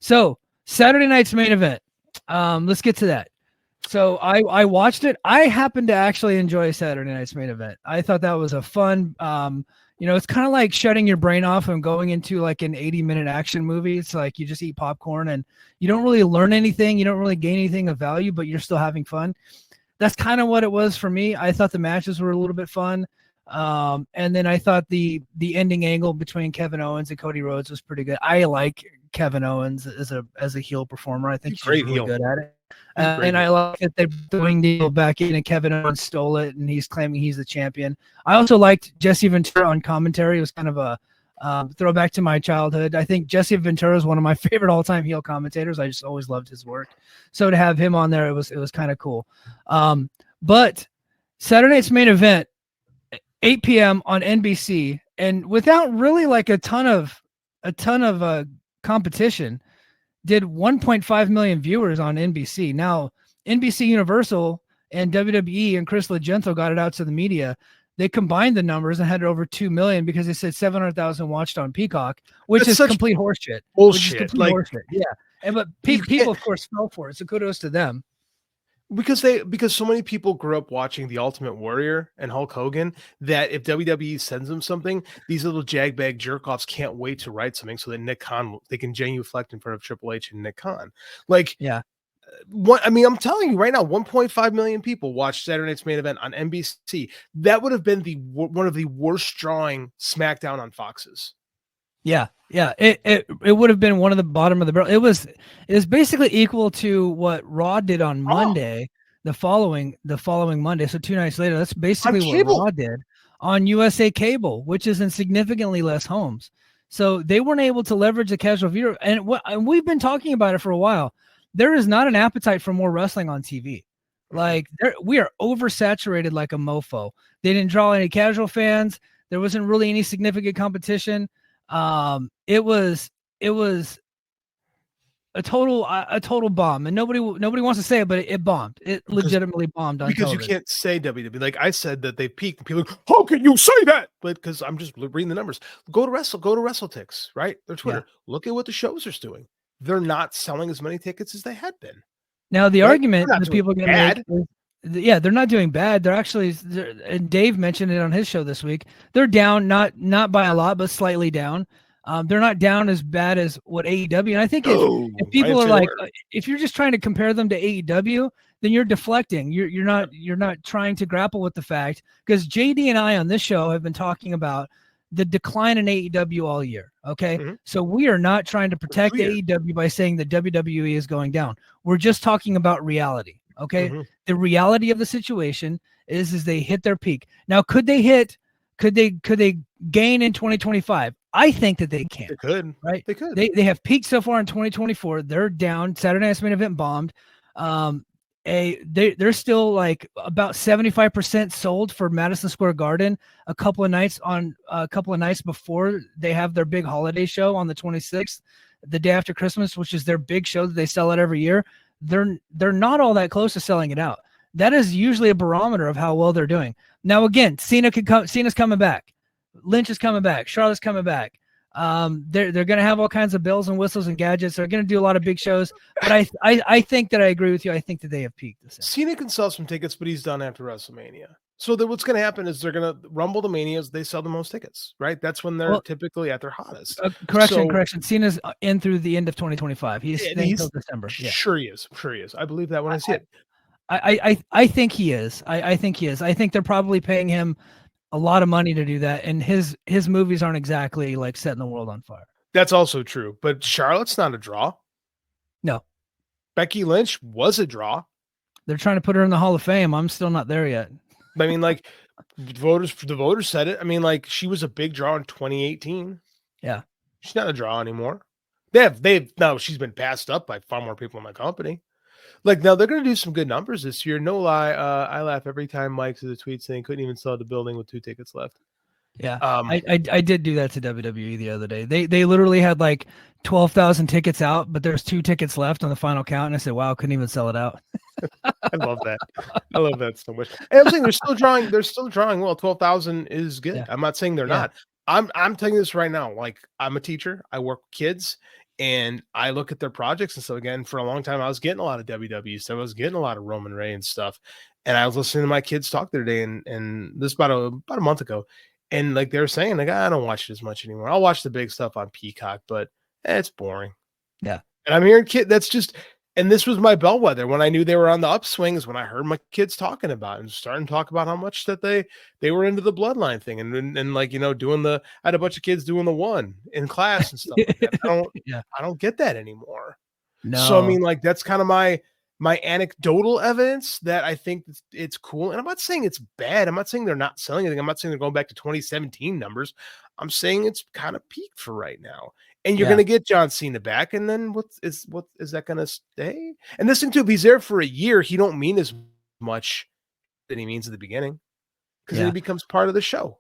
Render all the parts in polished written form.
So Saturday night's main event. Let's get to that. So I watched it. I happened to actually enjoy Saturday night's main event. I thought that was a fun. It's kind of like shutting your brain off and going into like an 80-minute action movie. It's like you just eat popcorn and you don't really learn anything. You don't really gain anything of value, but you're still having fun. That's kind of what it was for me. I thought the matches were a little bit fun. And then I thought the ending angle between Kevin Owens and Cody Rhodes was pretty good. I like Kevin Owens as a heel performer. I think he's really heel. Good at it. And I like that they're doing the heel back in and Kevin Owens stole it and he's claiming he's the champion. I also liked Jesse Ventura on commentary. It was kind of a throwback to my childhood. I think Jesse Ventura is one of my favorite all-time heel commentators. I just always loved his work. So to have him on there, it was kind of cool. But Saturday night's main event, 8 p.m. on NBC, and without really like a ton of competition, did 1.5 million viewers on NBC. Now, NBC Universal and WWE and Chris Legento got it out to the media. They combined the numbers and had over 2 million because they said 700,000 watched on Peacock, which is complete horseshit. Bullshit. Horseshit. Yeah. But people, of course, fell for it. So kudos to them. Because so many people grew up watching The Ultimate Warrior and Hulk Hogan that if WWE sends them something, these little jagbag jerk-offs can't wait to write something so that Nick Khan, they can genuflect in front of Triple H and Nick Khan. Like, yeah. I'm telling you right now, 1.5 million people watched Saturday night's main event on NBC. That would have been one of the worst drawing SmackDown on Fox's. Yeah. It would have been one of the bottom of the barrel. It was basically equal to what Raw did on Monday, the following Monday. So 2 nights later, that's basically what Raw did on USA Cable, which is in significantly less homes. So they weren't able to leverage the casual viewer. And we've been talking about it for a while. There is not an appetite for more wrestling on TV. Like we are oversaturated like a mofo. They didn't draw any casual fans. There wasn't really any significant competition. It was a total bomb, and nobody wants to say it, but it bombed. It legitimately bombed on television. You can't say WWE. Like I said that they peaked. And people are like, how can you say that? But because I'm just reading the numbers. Go to WrestleTix, right? Their Twitter. Yeah. Look at what the shows are doing. They're not selling as many tickets as they had been. Now the argument that people get mad. Yeah, they're not doing bad. They're actually, and Dave mentioned it on his show this week. They're down, not by a lot, but slightly down. They're not down as bad as what AEW. And I think if people are like, if you're just trying to compare them to AEW, then you're deflecting. You're not trying to grapple with the fact, because JD and I on this show have been talking about the decline in AEW all year. Okay. Mm-hmm. So we are not trying to protect AEW by saying that WWE is going down. We're just talking about reality. Okay. Mm-hmm. The reality of the situation is they hit their peak. Now, could they gain in 2025? I think that they can. They could. Right. They could. They have peaked so far in 2024. They're down. Saturday night's main event bombed. They're still like about 75% sold for Madison Square Garden a couple of nights before they have their big holiday show on the 26th, the day after Christmas, which is their big show that they sell out every year. They're not all that close to selling it out. That is usually a barometer of how well they're doing. Now, again, Cena's coming back. Lynch is coming back. Charlotte's coming back. They're going to have all kinds of bells and whistles and gadgets. They're going to do a lot of big shows. But I think that I agree with you. I think that they have peaked. Cena can sell some tickets, but he's done after WrestleMania. So what's going to happen is they're going to Rumble to Manias. They sell the most tickets, right? That's when they're typically at their hottest. Correction. Cena's in through the end of 2025. He's until December. Yeah. Sure he is. I believe that when I see it. I think he is. I think he is. I think they're probably paying him a lot of money to do that. And his movies aren't exactly like setting the world on fire. That's also true. But Charlotte's not a draw. No. Becky Lynch was a draw. They're trying to put her in the Hall of Fame. I'm still not there yet. I mean, like the voters said it. I mean, like she was a big draw in 2018. Yeah. She's not a draw anymore. She's been passed up by far more people in my company. Like now they're going to do some good numbers this year. No lie. I laugh every time Mike says a tweet saying couldn't even sell the building with 2 tickets left. Yeah. I did do that to WWE the other day. They literally had like 12,000 tickets out, but there's 2 tickets left on the final count. And I said, wow, couldn't even sell it out. I love that. I love that so much. And I'm saying they're still drawing. Well, 12,000 is good. Yeah. I'm not saying they're not. I'm telling you this right now. Like I'm a teacher. I work with kids. And I look at their projects and stuff again. For a long time, I was getting a lot of WWE stuff. I was getting a lot of Roman Reigns stuff. And I was listening to my kids talk the other day, and this about a month ago. And like they were saying, like, I don't watch it as much anymore. I'll watch the big stuff on Peacock, but it's boring. Yeah. And I'm hearing that's just, and this was my bellwether when I knew they were on the upswings, when I heard my kids talking about it and starting to talk about how much that they were into the bloodline thing and like, doing I had a bunch of kids doing the one in class and stuff like that. I don't get that anymore. No. So I mean, like, that's kind of my anecdotal evidence that I think it's cool. And I'm not saying it's bad. I'm not saying they're not selling anything. I'm not saying they're going back to 2017 numbers. I'm saying it's kind of peaked for right now. And you're going to get John Cena back. And then what is that going to stay? And this thing too, if he's there for a year, he don't mean as much than he means at the beginning, because then he becomes part of the show.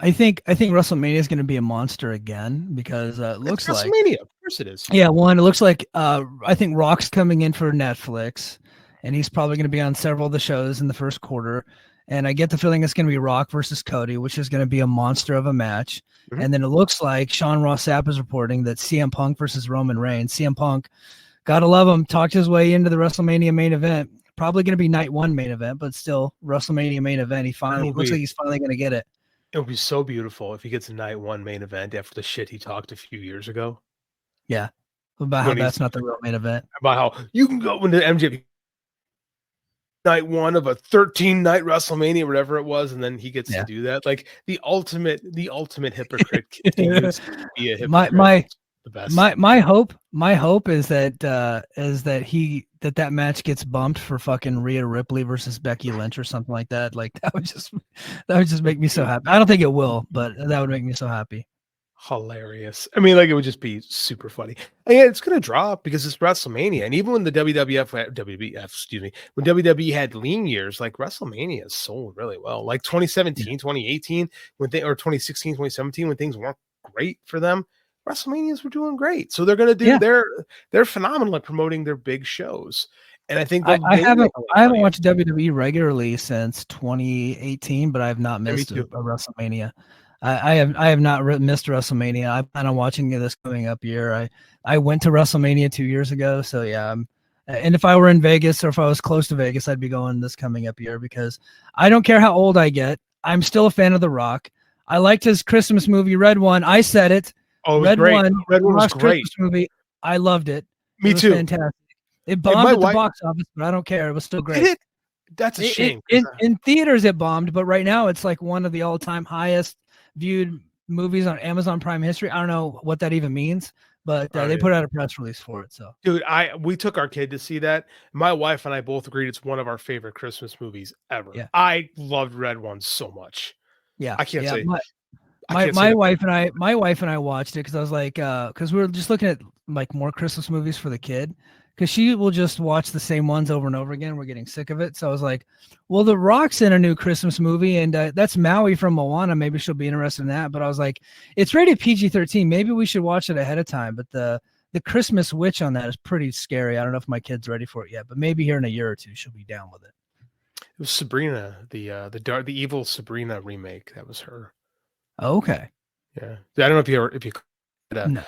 I think WrestleMania is going to be a monster again, because it looks like WrestleMania. Of course it is. Yeah, one, it looks like I think Rock's coming in for Netflix, and he's probably going to be on several of the shows in the first quarter. And I get the feeling it's going to be Rock versus Cody, which is going to be a monster of a match. Mm-hmm. And then it looks like Sean Ross Sapp is reporting that CM Punk versus Roman Reigns. CM Punk, gotta love him, talked his way into the WrestleMania main event. Probably going to be night one main event, but still WrestleMania main event. He finally looks like he's finally going to get it. It would be so beautiful if he gets a night one main event after the shit he talked a few years ago. Yeah, about how that's not the real main event. About how you can go into MJF night one of a 13-night WrestleMania, whatever it was, and then he gets to do that. Like the ultimate hypocrite continues to be a hypocrite. The best. My hope is that that match gets bumped for fucking Rhea Ripley versus Becky Lynch or something like that. Like that would just make me so happy. I don't think it will, but that would make me so happy. Hilarious. I mean, like, it would just be super funny. And yeah, it's gonna drop because it's WrestleMania. And even when the WWF, when WWE had lean years, like WrestleMania sold really well. Like 2017, 2018, or 2016, 2017, when things weren't great for them, WrestleManias were doing great. So they're gonna do they're phenomenal at promoting their big shows. And I think I haven't watched WWE regularly since 2018, but I have not missed a WrestleMania. I have not missed WrestleMania. I plan on watching this coming up year. I went to WrestleMania 2 years ago, so yeah. And if I were in Vegas or if I was close to Vegas, I'd be going this coming up year, because I don't care how old I get. I'm still a fan of The Rock. I liked his Christmas movie, Red One. I said it. Oh, it was great. Red One was great. Christmas movie. I loved it. Me too. Fantastic. It bombed at the box office, but I don't care. It was still great. That's a shame. In theaters, it bombed, but right now it's like one of the all-time highest viewed movies on Amazon Prime history. I don't know what that even means, but they put out a press release for it. So, dude, we took our kid to see that. My wife and I both agreed it's one of our favorite Christmas movies ever. Yeah. I loved Red One so much. Yeah, I can't say. My wife and I watched it because I was like, because we were just looking at like more Christmas movies for the kid, because she will just watch the same ones over and over again. We're getting sick of it. So I was like, well, The Rock's in a new Christmas movie, and that's Maui from Moana. Maybe she'll be interested in that. But I was like, it's rated PG-13. Maybe we should watch it ahead of time. But the Christmas witch on that is pretty scary. I don't know if my kid's ready for it yet, but maybe here in a year or two, she'll be down with it. It was Sabrina, the evil Sabrina remake. That was her. Okay. Yeah. I don't know if you no.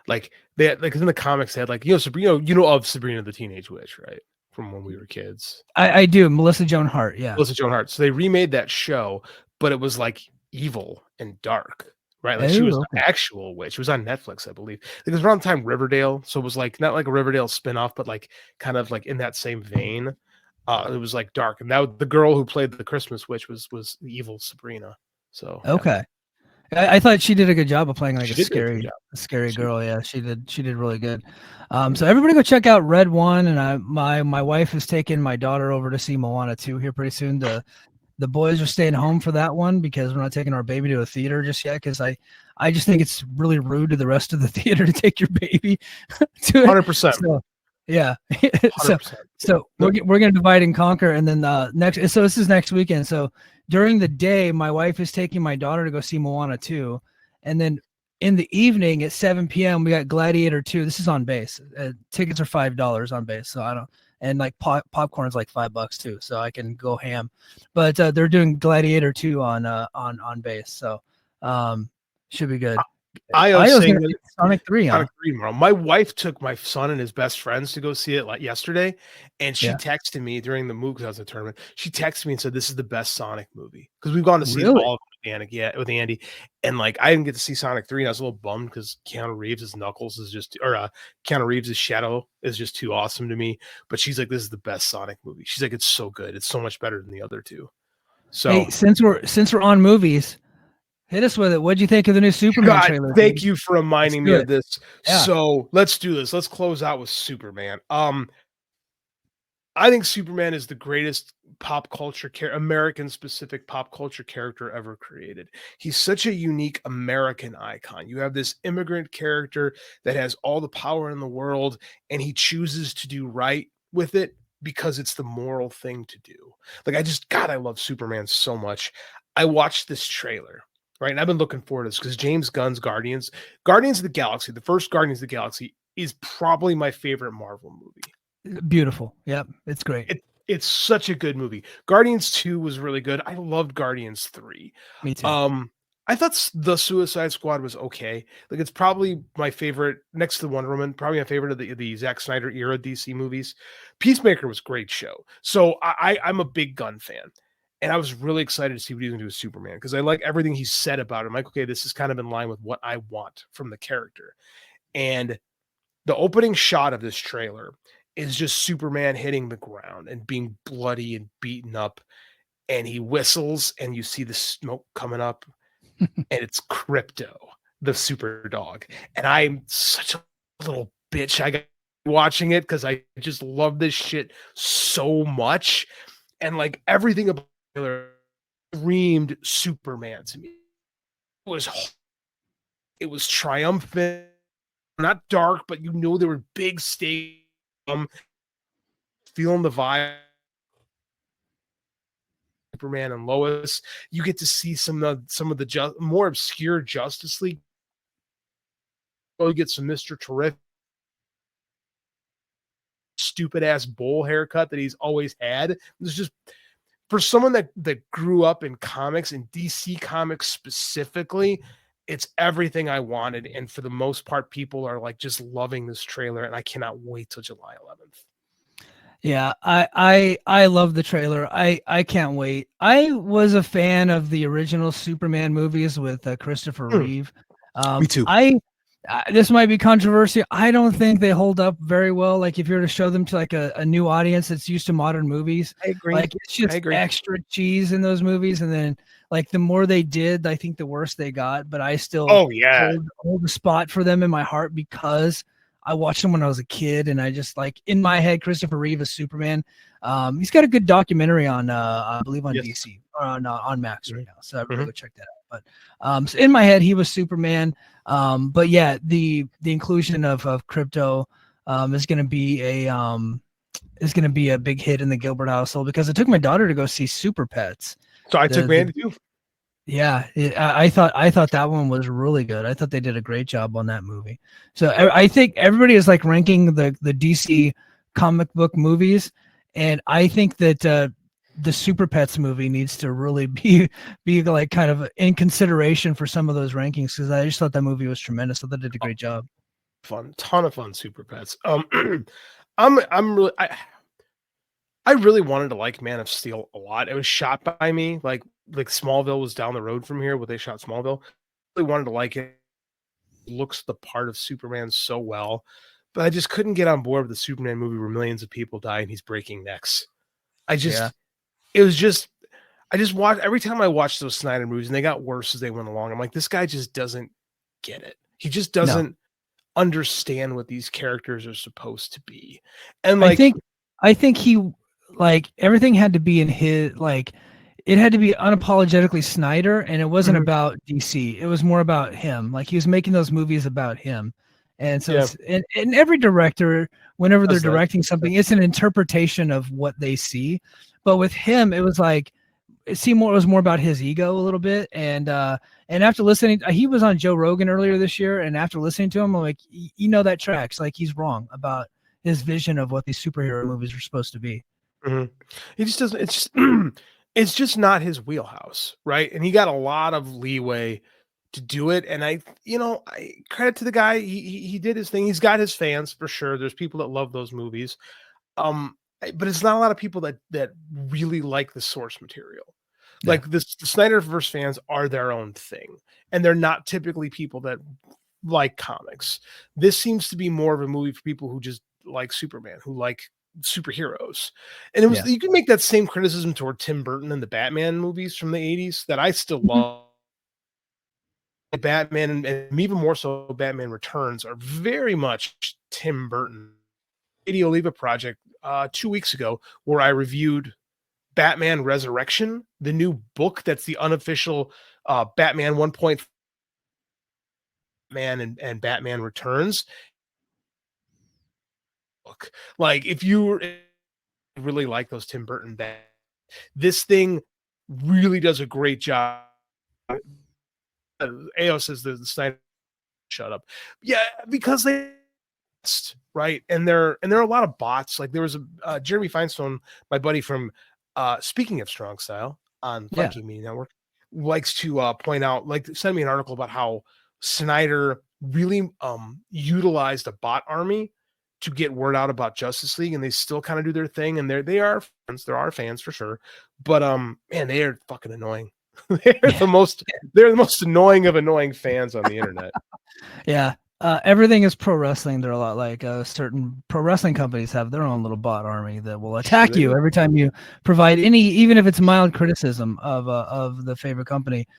Like they had, like in the comics they had like, Sabrina, of Sabrina the Teenage Witch, right? From when we were kids. I do. Melissa Joan Hart. Yeah. Melissa Joan Hart. So they remade that show, but it was like evil and dark, right? Like she was an actual witch. It was on Netflix, I believe. It was around the time Riverdale. So it was like not like a Riverdale spinoff, but like kind of like in that same vein. It was like dark. And the girl who played the Christmas witch was the evil Sabrina. So okay. I thought she did a good job of playing like a scary girl. Yeah, she did really good. So everybody go check out Red One, and my wife is taking my daughter over to see Moana 2 here pretty soon. The boys are staying home for that one because we're not taking our baby to a theater just yet, because I just think it's really rude to the rest of the theater to take your baby to it. 100%. So, yeah. so we're gonna divide and conquer, and then so this is next weekend. So during the day, my wife is taking my daughter to go see Moana 2, and then in the evening at 7 p.m. we got Gladiator 2. This is on base. Tickets are $5 on base, so I don't. And like popcorn is like $5 too, so I can go ham. But they're doing Gladiator 2 on base, so should be good. Io's was saying gonna that see Sonic 3, huh? Sonic 3 tomorrow. My wife took my son and his best friends to go see it like yesterday, and she Yeah. texted me during the movie because I was at the tournament. She texted me and said, "This is the best Sonic movie," because we've gone to see Really? all of them with Andy, yeah, with Andy, and like I didn't get to see Sonic 3, and I was a little bummed because Keanu Reeves' Knuckles is just, or Keanu Reeves' Shadow is just too awesome to me. But she's like, "This is the best Sonic movie." She's like, "It's so good. It's so much better than the other two." So Hey, since we're on movies, hit us with it. What'd you think of the new Superman God, trailer, thank dude? you for reminding me do of it. this. Yeah. So let's do this. Let's close out with Superman. I think Superman is the greatest pop culture American specific pop culture character ever created. He's such a unique American icon. You have this immigrant character that has all the power in the world and he chooses to do right with it because it's the moral thing to do. Like God, I love Superman so much. I watched this trailer, right? And I've been looking forward to this because James Gunn's Guardians of the Galaxy, the first Guardians of the Galaxy is probably my favorite Marvel movie. Beautiful. Yep. It's great. It's such a good movie. Guardians 2 was really good. I loved Guardians 3. Me too. I thought the Suicide Squad was okay. Like it's probably my favorite next to Wonder Woman, probably my favorite of the Zack Snyder era DC movies. Peacemaker was a great show. So I'm a big Gunn fan. And I was really excited to see what he's going to do with Superman because I like everything he said about him. Like, okay, this is kind of in line with what I want from the character. And the opening shot of this trailer is just Superman hitting the ground and being bloody and beaten up. And he whistles, and you see the smoke coming up, and it's Crypto, the super dog. And I'm such a little bitch. I got watching it because I just love this shit so much. And like everything about it screamed Superman to me. It was triumphant, not dark, but you know there were big stakes. Feeling the vibe. Superman and Lois. You get to see some of the more obscure Justice League. You get some Mr. Terrific, stupid ass bowl haircut that he's always had. It's just for someone that grew up in comics and DC comics specifically. It's everything I wanted, and for the most part, people are like just loving this trailer, and I cannot wait till July 11th. Yeah, I love the trailer. I can't wait. I was a fan of the original Superman movies with Christopher Reeve. Me too. This might be controversial. I don't think they hold up very well. Like if you were to show them to like a new audience that's used to modern movies, I agree. like it's just extra cheese in those movies. And then like the more they did, I think the worse they got. But I still hold a spot for them in my heart because I watched them when I was a kid, and I just like in my head, Christopher Reeve as Superman. He's got a good documentary on, I believe on DC or on Max right now. So I really go check that out. But so in my head, he was Superman. But yeah, the inclusion of Crypto is going to be a big hit in the Gilbert household because I took my daughter to go see Super Pets. So I took Mandy too. Yeah, I thought that one was really good. I thought they did a great job on that movie. So I think everybody is like ranking the DC comic book movies, and I think that the Super Pets movie needs to really be like kind of in consideration for some of those rankings because I just thought that movie was tremendous. I thought they did a great job. Ton of fun. Super Pets. I really wanted to like Man of Steel a lot. It was shot by me. Like Smallville was down the road from here where they shot Smallville. I really wanted to like it. Looks the part of Superman so well, but I just couldn't get on board with the Superman movie where millions of people die and he's breaking necks. I just watched every time I watched those Snyder movies and they got worse as they went along. I'm like, this guy just doesn't get it. He just doesn't understand what these characters are supposed to be. And like, I think he like everything had to be in his like it had to be unapologetically Snyder, and it wasn't about DC. It was more about him. Like he was making those movies about him. And so and every director, whenever they're directing something, it's an interpretation of what they see. But with him, it was like it was more about his ego a little bit. And after listening, he was on Joe Rogan earlier this year, and after listening to him, I'm like, that tracks. Like he's wrong about his vision of what these superhero movies are supposed to be. He just doesn't. It's just not his wheelhouse, right? And he got a lot of leeway to do it. And I credit to the guy. He did his thing. He's got his fans for sure. There's people that love those movies. But it's not a lot of people that really like the source material. Yeah. Like the Snyderverse fans are their own thing, and they're not typically people that like comics. This seems to be more of a movie for people who just like Superman, who like superheroes. And it was you can make that same criticism toward Tim Burton and the Batman movies from the 80s that I still love. Batman and even more so Batman Returns are very much Tim Burton. Radio Oliva project 2 weeks ago where I reviewed Batman Resurrection, the new book that's the unofficial Batman 1.5 Man and Batman Returns book. Like if you really like those Tim Burton this thing really does a great job. AO says the Snyder shut up. Yeah, because they right, and there are a lot of bots. Like there was a Jeremy Feinstein, my buddy from speaking of Strong Style on Funky Media Network, likes to point out, like send me an article about how Snyder really utilized a bot army to get word out about Justice League, and they still kind of do their thing, and they are fans, there are fans for sure, but man, they are fucking annoying. they're the most annoying of annoying fans on the internet. Yeah. Everything is pro wrestling. They're a lot like certain pro wrestling companies have their own little bot army that will attack you every time you provide any, even if it's mild criticism of the favorite company.